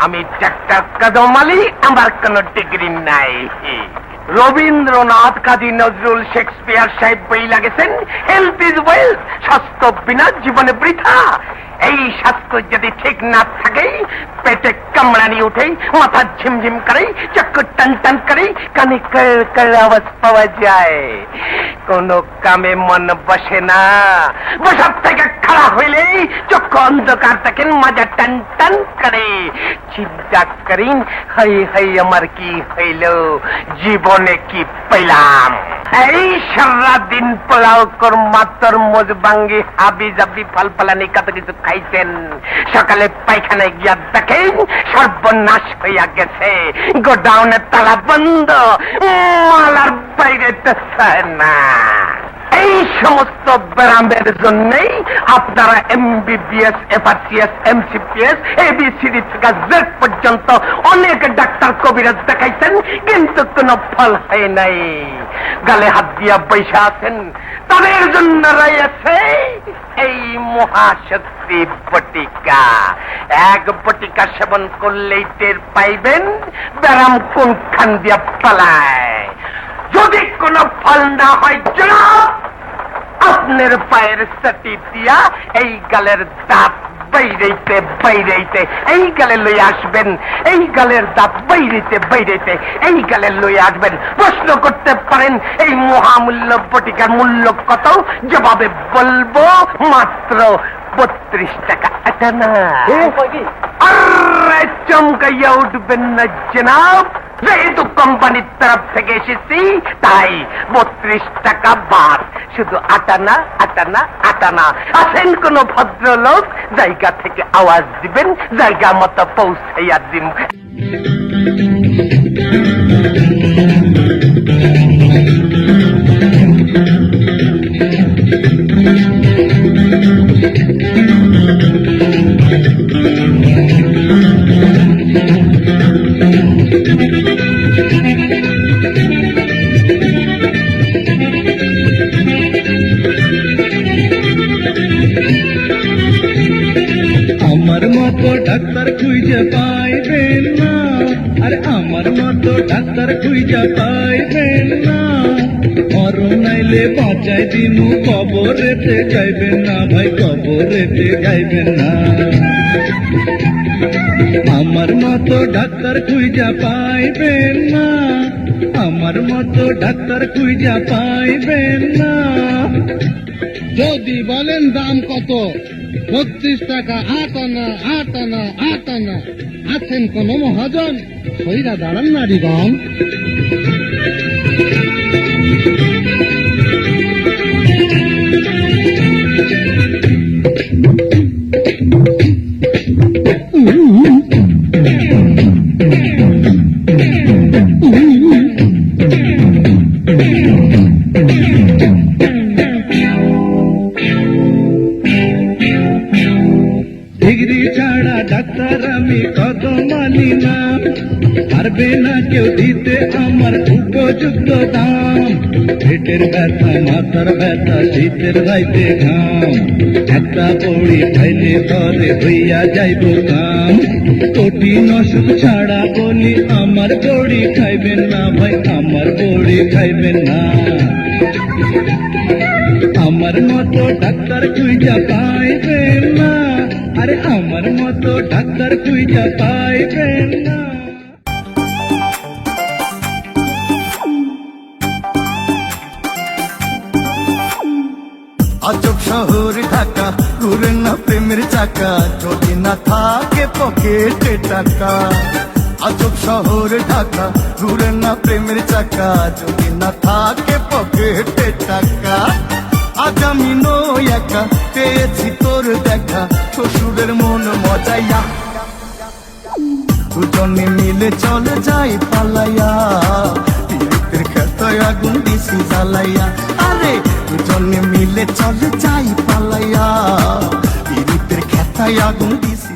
আমি ডাক্তার কদম আলী, আমার কোন ডিগ্রি নাই। রবীন্দ্রনাথ, কাজী নজরুল, শেক্সপিয়ার সাহেব বই লাগেছেন হেলথ ইজ ওয়েলথ, স্বাস্থ্য বিনা জীবনে বৃথা। এই স্বাস্থ্য যদি ঠিক না থাকে, পেটে কামড়ানি উঠে, মাথা ঝিমঝিম করে, চক্কর টান টান করে, কানে কর আওয়াজ পাওয়া যায়, কোন কামে মন বসে না। বসার থেকে খাড়া হইলেই চক্ষু অন্ধকার দেখেন, মাজা টান টান করে, চিন্তা করেন হাই হাই আমার কি হইল, জীবনে কি পেলাম। এই সারা দিন পোলাও কর্মা তরমুজ বাঙ্গি হাবি জাবি ফল ফলানি কত কিছু খাইছেন, সকালে পায়খানায় গিয়া দেখেন সর্বনাশ হইয়া গেছে, গোডাউনের তালা বন্ধ, মালার বাইরে না। এই সমস্ত ব্যায়ামের জন্যই আপনারা এমবিবিএস, এফআরসিএস, এমসিপিএস, এবিসিডি থেকে জেড পর্যন্ত অনেক ডাক্তার কবিরাজ দেখাইছেন, কিন্তু কোনো ফল হয় নাই। গালে হাত দিয়া বৈশা আছেন, তাদের জন্য রয়েছে এই মহাশক্তি বটিকা। এক বটিকা সেবন করলেই টের পাইবেন ব্যায়াম কোনখান দিয়া পালায়। যদি কোনো ফল না হয় জনাব, আপনার পায়ের সাটি দিয়া এই গালের দাঁত বাইরেইতে বাইরেইতে এই গালে লই আসবেন, এই গালের দাঁত বাইরেতে বাইরেতে এই গালে লই আসবেন। প্রশ্ন করতে পারেন এই মহামূল্য বটিকার মূল্য কত? জবাবে বলবো মাত্র 32 টাকা। এটা না আরে চমকাইয়া উঠবেন না জনাব, যেহেতু কোম্পানির তরফ থেকে এসেছি তাই 32 টাকা বাদ, শুধু আটানা আটানা আটানা। আছেন কোন ভদ্রলোক, জায়গা থেকে আওয়াজ দিবেন, জায়গা মতো পৌঁছাইয়া দিন। আমার মতো ডাক্তার খুঁজে পাইবেন না, আরে আমার মতো ডাক্তার খুঁজে পাইবেন না। মরণ নাইলে বাঁচাই দিনু, কবরেতে যাইবেন না ভাই, কবরেতে যাইবেন না। আমার মতো ডাক্তার খুঁজে পাইবেন না, আমার মতো ডাক্তার খুঁজে পাইবেন না। যদি বলেন দাম কত, 32 টাকা। আটানা আটানা আটানা। আছেন কোন মহাজন, সইরা দাঁড়ান নারীগণ। ডিগ্রি ছাড়া ডাক্তার আমি কদম মানি না, পারবে না কেউ দিতে আমার উপযুক্ত দাম। পেটের ব্যথা, মাথার ব্যথা, শীতের রাইতে ঘাম, একটা বড়ি খাইলে ঘরে হইয়া যাইব কাম। কঠিন অসুখ ছাড়া বলি আমার বড়ি খাইবেন না ভাই, আমার বড়ি খাইবেন না। আমার মতো ডাক্তার খুঁজা পাইবেন না, আরে আমার মতো ডাক্তার খুঁজা পাইবেন না। আজব শহর ঢাকা, ঘুরে না প্রেমের চাকা, যদি না থাকে পকেটে টাকা। আজব শহর ঢাকা, ঘুরে না প্রেমের চাকা, যদি না থাকে পকেটে টাকা। আজ আমি নই একা, পেয়েছি তোর দেখা, শ্বশুরের মন মজাইয়া, দুজনে মিলে চলে যাই পালাইয়া, পীড়িতের খেতায় আগুন দিছি জ্বালাইয়া। আরে দুজনে মিলে চলে যাই পালাইয়া, পীড়িতের খেতায় আগুন দিছি।